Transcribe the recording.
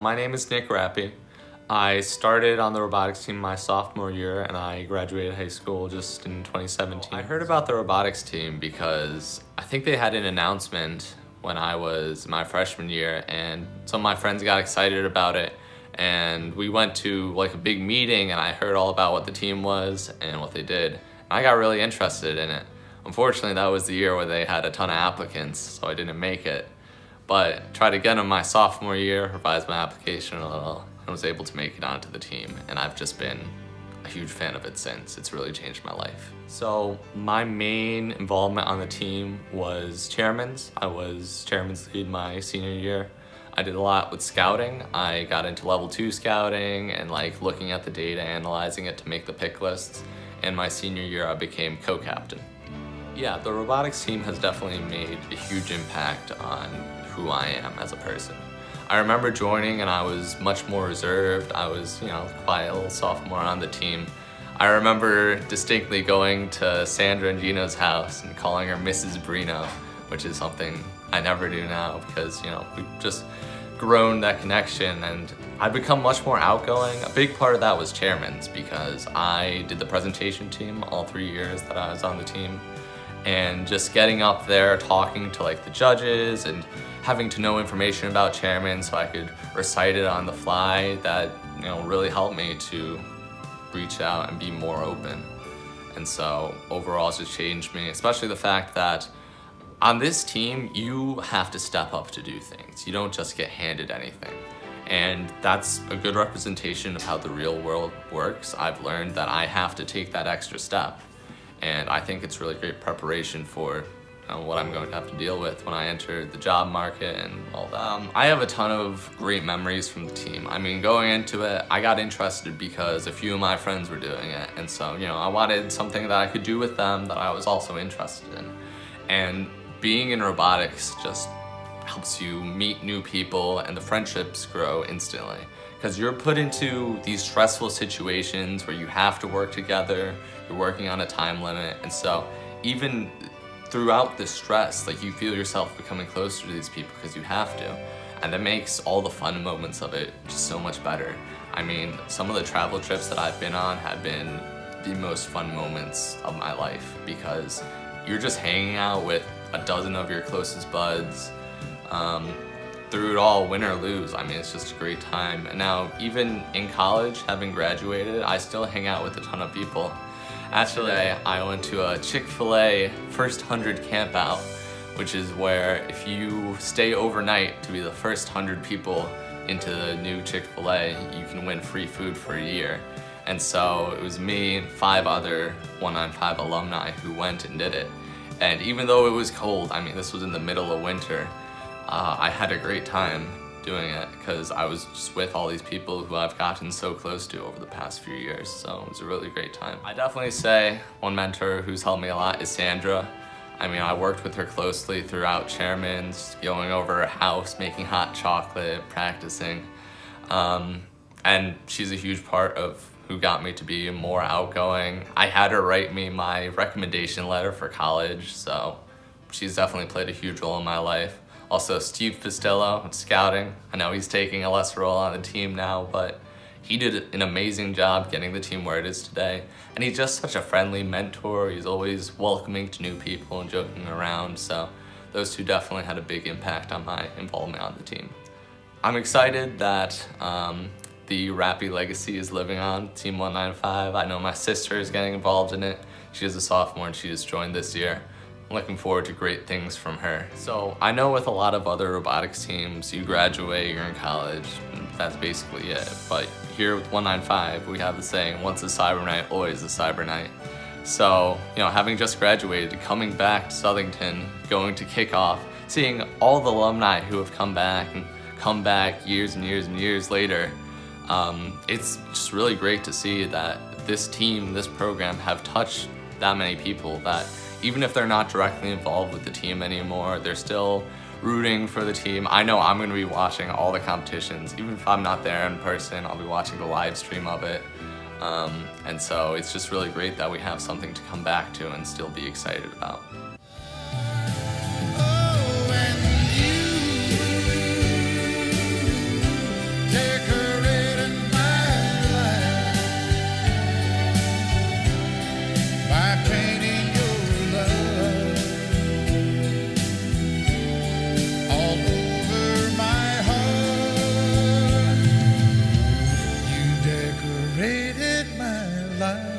My name is Nick Rappi. I started on the robotics team my sophomore year and I graduated high school just in 2017. I heard about the robotics team because I think they had an announcement when I was in my freshman year and some of my friends got excited about it and we went to like a big meeting and I heard all about what the team was and what they did. And I got really interested in it. Unfortunately, that was the year where they had a ton of applicants, so I didn't make it. But tried again in my sophomore year, revised my application a little, and was able to make it onto the team. And I've just been a huge fan of it since. It's really changed my life. So my main involvement on the team was chairman's. I was chairman's lead my senior year. I did a lot with scouting. I got into level 2 scouting and like looking at the data, analyzing it to make the pick lists. And my senior year, I became co-captain. Yeah, the robotics team has definitely made a huge impact on who I am as a person. I remember joining and I was much more reserved. I was, quiet little sophomore on the team. I remember distinctly going to Sandra and Gino's house and calling her Mrs. Brino, which is something I never do now because, we've just grown that connection and I've become much more outgoing. A big part of that was chairman's because I did the presentation team all 3 years that I was on the team. And just getting up there, talking to like the judges and having to know information about chairman so I could recite it on the fly, that really helped me to reach out and be more open. And so overall it's just changed me, especially the fact that on this team, you have to step up to do things. You don't just get handed anything. And that's a good representation of how the real world works. I've learned that I have to take that extra step. And I think it's really great preparation for what I'm going to have to deal with when I enter the job market and all that. I have a ton of great memories from the team. I mean, going into it, I got interested because a few of my friends were doing it. And so, I wanted something that I could do with them that I was also interested in. And being in robotics just helps you meet new people and the friendships grow instantly. Because you're put into these stressful situations where you have to work together, you're working on a time limit, and so even throughout the stress, like you feel yourself becoming closer to these people because you have to, and that makes all the fun moments of it just so much better. I mean, some of the travel trips that I've been on have been the most fun moments of my life because you're just hanging out with a dozen of your closest buds. Through it all, win or lose, I mean, it's just a great time. And now, even in college, having graduated, I still hang out with a ton of people. Actually, I went to a Chick-fil-A First 100 camp out, which is where if you stay overnight to be the first 100 people into the new Chick-fil-A, you can win free food for a year. And so it was me and 5 other 195 alumni who went and did it. And even though it was cold, I mean, this was in the middle of winter, I had a great time doing it because I was just with all these people who I've gotten so close to over the past few years, so it was a really great time. I definitely say one mentor who's helped me a lot is Sandra. I mean, I worked with her closely throughout chairman's, going over her house, making hot chocolate, practicing, and she's a huge part of who got me to be more outgoing. I had her write me my recommendation letter for college, so she's definitely played a huge role in my life. Also, Steve Pistillo, scouting. I know he's taking a less role on the team now, but he did an amazing job getting the team where it is today. And he's just such a friendly mentor. He's always welcoming to new people and joking around. So those two definitely had a big impact on my involvement on the team. I'm excited that the Rappi legacy is living on Team 195. I know my sister is getting involved in it. She is a sophomore and she just joined this year. I'm looking forward to great things from her. So I know with a lot of other robotics teams, you graduate, you're in college, and that's basically it. But here with 195, we have the saying, once a cyber night, always a cyber night. So, having just graduated, coming back to Southington, going to kickoff, seeing all the alumni who have come back and come back years and years and years later, it's just really great to see that this team, this program have touched that many people that even if they're not directly involved with the team anymore, they're still rooting for the team. I know I'm gonna be watching all the competitions. Even if I'm not there in person, I'll be watching the live stream of it. And so it's just really great that we have something to come back to and still be excited about. Oh, and you life.